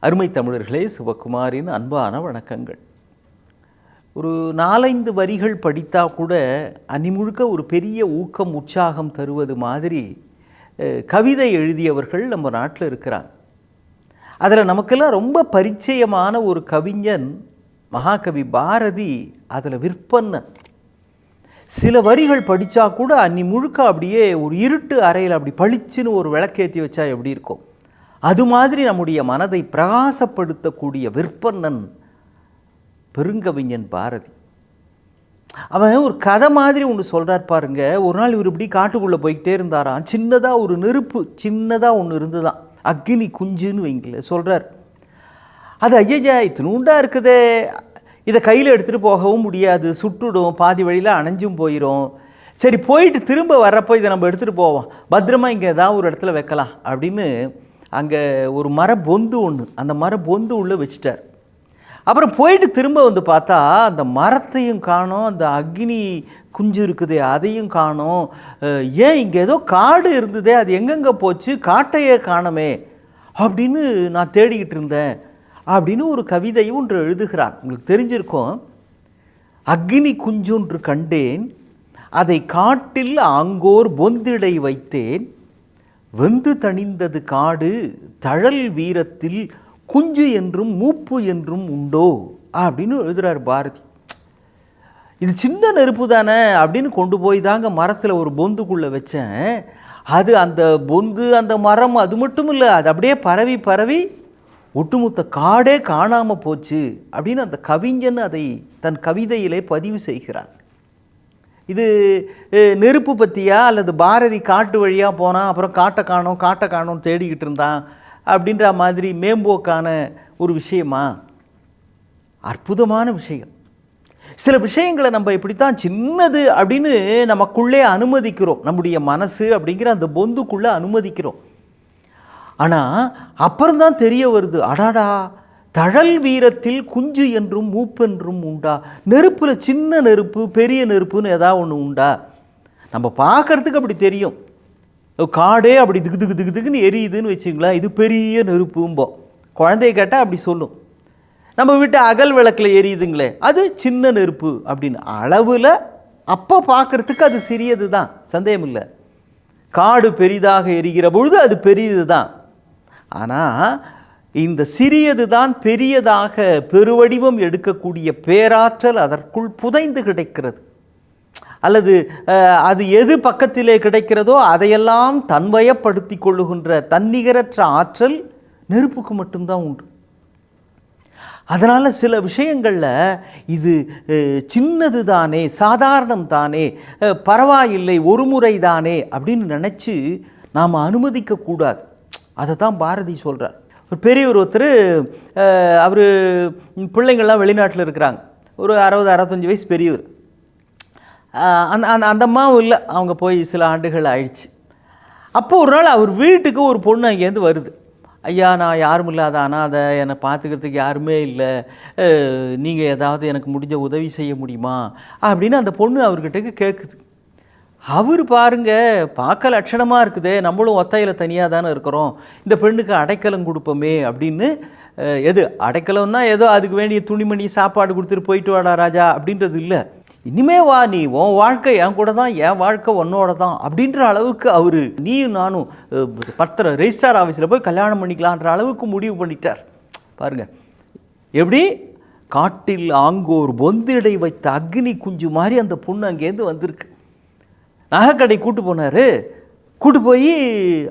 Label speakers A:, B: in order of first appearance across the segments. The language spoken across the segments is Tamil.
A: அருமை தமிழர்களே, சிவகுமாரின் அன்பான வணக்கங்கள். ஒரு 4-5 வரிகள் படித்தா கூட அன்னிமுழுக்க ஒரு பெரிய ஊக்கம் உற்சாகம் தருவது மாதிரி கவிதை எழுதியவர்கள் நம்ம நாட்டில் இருக்கிறாங்க. அதில் நமக்கெல்லாம் ரொம்ப பரிச்சயமான ஒரு கவிஞன் மகாகவி பாரதி. அதில் விற்பன்னன். சில வரிகள் படித்தா கூட அன்னிமுழுக்க அப்படியே ஒரு இருட்டு அறையில் அப்படி பளிச்சுன்னு ஒரு விளக்கேற்றி வச்சா எப்படி இருக்கும், அது மாதிரி நம்முடைய மனதை பிரகாசப்படுத்தக்கூடிய விற்பன்னன் பெருங்கவிஞன் பாரதி. அவன் ஒரு கதை மாதிரி ஒன்று சொல்கிறார் பாருங்க. ஒரு நாள் இவர் இப்படி காட்டுக்குள்ளே போய்கிட்டே இருந்தாராம். சின்னதாக ஒரு நெருப்பு சின்னதாக ஒன்று இருந்துதான், அக்னி குஞ்சுன்னு வைங்கள சொல்கிறார். அது ஐயா இத்தினூண்டா இருக்குதே, இதை கையில் எடுத்துகிட்டு போகவும் முடியாது, சுட்டுடும், பாதி வழியில் அணைஞ்சும் போயிடும். சரி, போயிட்டு திரும்ப வர்றப்போ இதை நம்ம எடுத்துகிட்டு போவோம், பத்திரமா இங்கே ஏதாவது ஒரு இடத்துல வைக்கலாம் அப்படின்னு அங்கே ஒரு மர பொந்து ஒன்று, அந்த மர பொந்து உள்ளே வச்சிட்டார். அப்புறம் போயிட்டு திரும்ப வந்து பார்த்தா அந்த மரத்தையும் காணோம், அந்த அக்னி குஞ்சு இருக்குது அதையும் காணோம். ஏன் இங்கே ஏதோ காடு இருந்ததே, அது எங்கெங்கே போச்சு, காட்டையே காணமே அப்படின்னு நான் தேடிக்கிட்டு இருந்தேன் அப்படின்னு ஒரு கவிதையும் ஒன்று எழுதுகிறார். உங்களுக்கு தெரிஞ்சிருக்கும். அக்னி குஞ்சொன்று கண்டேன், அதை காட்டில் ஆங்கோர் பொந்திடை வைத்தேன், வெந்து தணிந்தது காடு தழல் வீரத்தில் குஞ்சு என்றும் மூப்பு என்றும் உண்டோ அப்படின்னு எழுதுகிறார் பாரதி. இது சின்ன நெருப்பு தானே அப்படின்னு கொண்டு போய் தாங்க மரத்தில் ஒரு பொந்துக்குள்ளே வச்சேன். அது அந்த பொந்து அந்த மரம் அது மட்டும் இல்லை, அது அப்படியே பரவி பரவி ஒட்டுமொத்த காடே காணாமல் போச்சு அப்படின்னு அந்த கவிஞன் அதை தன் கவிதையிலே பதிவு செய்கிறான். இது நெருப்பு பற்றியா அல்லது பாரதி காட்டு வழியாக போனான், அப்புறம் காட்டை காணோம் தேடிக்கிட்டு இருந்தான் அப்படின்ற மாதிரி மேம்போக்கான ஒரு விஷயமா? அற்புதமான விஷயம். சில விஷயங்களை நம்ம இப்படித்தான் சின்னது அப்படின்னு நமக்குள்ளே அனுமதிக்கிறோம், நம்முடைய மனசு அப்படிங்கிற அந்த பொந்துக்குள்ளே அனுமதிக்கிறோம். ஆனால் அப்புறம்தான் தெரிய வருது, அடாடா தழல் வீரத்தில் குஞ்சு என்றும் மூப்பென்றும் உண்டா. நெருப்பில் சின்ன நெருப்பு பெரிய நெருப்புன்னு ஏதாவது ஒன்று உண்டா? நம்ம பார்க்குறதுக்கு அப்படி தெரியும், காடே அப்படி திக்கு திக்கு திக்கு திக்குன்னு எரியுதுன்னு வச்சுங்களேன், இது பெரிய நெருப்பும்போம். குழந்தைய கேட்டால் அப்படி சொல்லும். நம்ம வீட்டு அகல் விளக்கில் எரியுதுங்களே, அது சின்ன நெருப்பு அப்படின்னு. அளவில் அப்போ பார்க்குறதுக்கு அது சிறியது தான், சந்தேகம் இல்லை. காடு பெரிதாக எரிகிற பொழுது அது பெரியது தான். ஆனால் இந்த சிறியது தான் பெரியதாக பெருவடிவம் எடுக்கக்கூடிய பேராற்றல் அதற்குள் புதைந்து கிடைக்கிறது. அல்லது அது எது பக்கத்திலே கிடைக்கிறதோ அதையெல்லாம் தன்வயப்படுத்தி கொள்ளுகின்ற தன்னிகரற்ற ஆற்றல் நெருப்புக்கு மட்டும்தான் உண்டு. அதனால் சில விஷயங்களில் இது சின்னது தானே, சாதாரணம் தானே, பரவாயில்லை, ஒரு முறை தானே அப்படின்னு நினச்சி நாம் அனுமதிக்கக்கூடாது. அதை தான் பாரதி சொல்கிறார். ஒரு பெரியவர் ஒருத்தர், அவர் பிள்ளைங்கள்லாம் வெளிநாட்டில் இருக்கிறாங்க, ஒரு 60-65 வயசு பெரியவர். அந்த அம்மாவும் இல்லை, அவங்க போய் சில ஆண்டுகள் ஆயிடுச்சு. அப்போது ஒரு நாள் அவர் வீட்டுக்கு ஒரு பொண்ணு அங்கேருந்து வருது. ஐயா, நான் யாரும் இல்லாத அனாதை, என்னை பார்த்துக்கிறதுக்கு யாருமே இல்லை, நீங்கள் ஏதாவது எனக்கு முடிஞ்ச உதவி செய்ய முடியுமா அப்படின்னு அந்த பொண்ணு அவர்கிட்ட கேட்குது. அவர் பாருங்க, பார்க்க லட்சணமாக இருக்குதே, நம்மளும் ஒத்தையில் தனியாக தானே இருக்கிறோம், இந்த பெண்ணுக்கு அடைக்கலம் கொடுப்போமே அப்படின்னு. எது அடைக்கலம்னா ஏதோ அதுக்கு வேண்டிய துணிமணி சாப்பாடு கொடுத்துட்டு போயிட்டு வாடா ராஜா அப்படின்றது இல்லை. இனிமே வா, நீ உன் வாழ்க்கை என் கூட தான், என் வாழ்க்கை உன்னோட தான் அப்படின்ற அளவுக்கு அவர் நீயும் நானும் ரெஜிஸ்டார் ஆஃபீஸில் போய் கல்யாணம் பண்ணிக்கலான்ற அளவுக்கு முடிவு பண்ணிட்டார். பாருங்கள் எப்படி. காட்டில் ஆங்கோர் பொந்திடை வைத்த அக்னி குஞ்சு மாதிரி அந்த பொண்ணு அங்கேருந்து வந்திருக்கு. நகைக்கடை கூட்டு போனார். கூட்டு போய்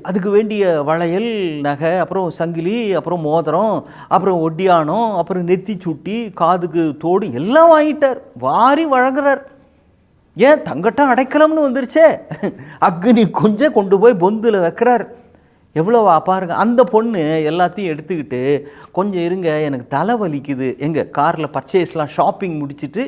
A: அதுக்கு வேண்டிய வளையல், நகை, அப்புறம் சங்கிலி, அப்புறம் மோதிரம், அப்புறம் ஒட்டியானம், அப்புறம் நெத்தி சுட்டி, காதுக்கு தோடு எல்லாம் வாங்கிட்டார். வாரி வழங்குறார். ஏன், தங்கட்டம் அடைக்கலம்னு வந்துருச்சே. அக்னி கொஞ்சம் கொண்டு போய் பொந்தில் வைக்கிறார். எவ்வளோவா பாருங்க. அந்த பொண்ணு எல்லாத்தையும் எடுத்துக்கிட்டு, கொஞ்சம் இருங்க எனக்கு தலை வலிக்குது, எங்கள் காரில் பர்ச்சேஸ்லாம் ஷாப்பிங் முடிச்சுட்டு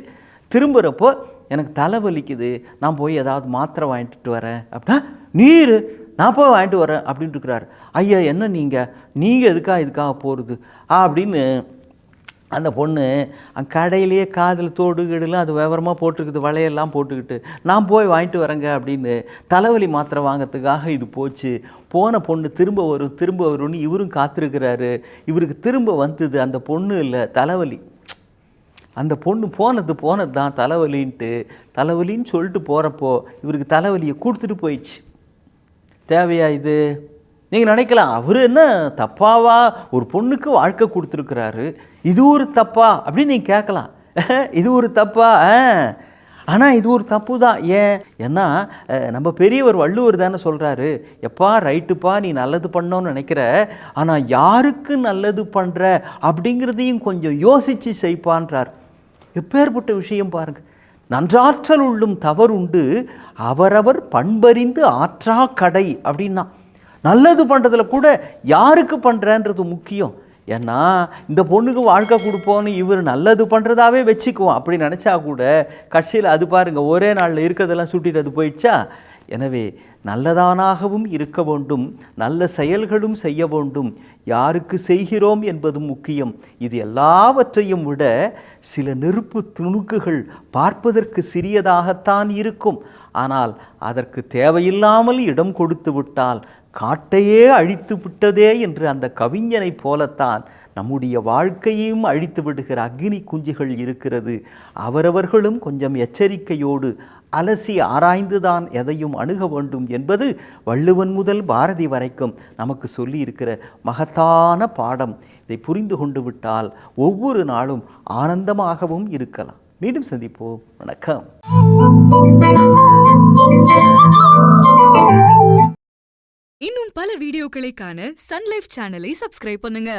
A: திரும்புகிறப்போ எனக்கு தலை வலிக்குது, நான் போய் ஏதாவது மாத்திரை வாங்கிட்டு வரேன் அப்படின்னா, நீர் நான் போய் வாங்கிட்டு வரேன் அப்படின்ட்டு இருக்கிறார். ஐயா, என்ன நீங்கள் எதுக்காக போகிறது அப்படின்னு அந்த பொண்ணு கடையிலேயே காதில் தோடு கீடுலாம் அது விவரமாக போட்டுருக்குது, வளையெல்லாம் போட்டுக்கிட்டு நான் போய் வாங்கிட்டு வரேங்க அப்படின்னு தலைவலி மாத்திரை வாங்கிறதுக்காக இது போச்சு. போன பொண்ணு திரும்ப வரும்னு இவரும் காத்திருக்கிறாரு. இவருக்கு திரும்ப வந்தது அந்த பொண்ணு இல்லை, தலைவலி. அந்த பொண்ணு போனது தான் தலைவலின்னு சொல்லிட்டு போகிறப்போ இவருக்கு தலைவலியை கொடுத்துட்டு போயிடுச்சு. தேவையா இது? நீங்கள் நினைக்கலாம், அவர் என்ன தப்பாவா ஒரு பொண்ணுக்கு வாழ்க்கை கொடுத்துருக்குறாரு, இது ஒரு தப்பா அப்படின்னு நீங்கள் கேட்கலாம். இது ஒரு தப்பா? ஆனால் இது ஒரு தப்பு தான். ஏன்னா நம்ம பெரியவர் வள்ளுவர் தானே சொல்கிறாரு, எப்பா ரைட்டுப்பா நீ நல்லது பண்ணோன்னு நினைக்கிற, ஆனால் யாருக்கு நல்லது பண்ணுற அப்படிங்கிறதையும் கொஞ்சம் யோசித்து செய்ப்பான்றார். எப்பேற்பட்ட விஷயம் பாருங்கள். நன்றாற்றல் உள்ளும் தவறுண்டு அவரவர் பண்பறிந்து ஆற்றா கடை அப்படின்னா, நல்லது பண்ணுறதுல கூட யாருக்கு பண்ணுறன்றது முக்கியம். ஏன்னா இந்த பொண்ணுக்கு வாழ்க்கை கொடுப்போன்னு இவர் நல்லது பண்ணுறதாவே வச்சுக்குவோம் அப்படி நினச்சா கூட கட்சியில் அது பாருங்கள் ஒரே நாளில் இருக்கிறதெல்லாம் சுட்டிட்டு அது போயிடுச்சா. எனவே நல்லதானாகவும் இருக்க வேண்டும், நல்ல செயல்களும் செய்ய வேண்டும், யாருக்கு செய்கிறோம் என்பதும் முக்கியம். இது எல்லாவற்றையும் விட சில நெருப்பு துணுக்குகள் பார்ப்பதற்கு சிறியதாகத்தான் இருக்கும், ஆனால் அதற்கு தேவையில்லாமல் இடம் கொடுத்து விட்டால் காட்டையே அழித்து விட்டதே என்று அந்த கவிஞனை போலத்தான் நம்முடைய வாழ்க்கையையும் அழித்து விடுகிற அக்னி குஞ்சுகள் இருக்கிறது. அவரவர்களும் கொஞ்சம் எச்சரிக்கையோடு அலசி ஆராய்ந்துதான் எதையும் அணுக வேண்டும் என்பது வள்ளுவன் முதல் பாரதி வரைக்கும் நமக்கு சொல்லி இருக்கிற மகத்தான பாடம். இதை புரிந்து கொண்டு விட்டால் ஒவ்வொரு நாளும் ஆனந்தமாகவும் இருக்கலாம். மீண்டும் சந்திப்போம். வணக்கம்.
B: இன்னும் பல வீடியோக்களை காண சன் லைஃப் சேனலை சப்ஸ்கிரைப் பண்ணுங்க.